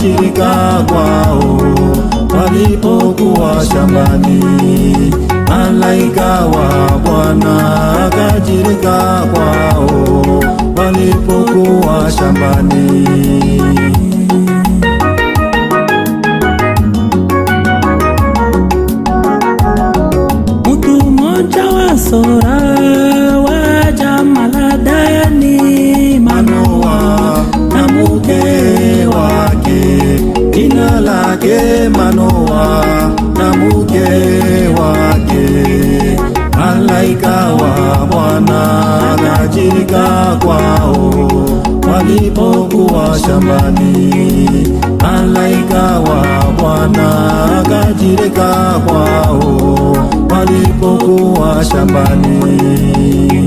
akajirika kwao walipokuwa shambani. Malaika wa Bwana akajirika kwao walipokuwa shambani. Mtu mmoja wa Sora wa jamaa la Dani, Manoa na mke wake, jina lake Manoa na mke wake. Malaika wa Bwana akajirika kwao walipokuwa shambani. Malaika wa Bwana akajirika kwao walipokuwa shambani.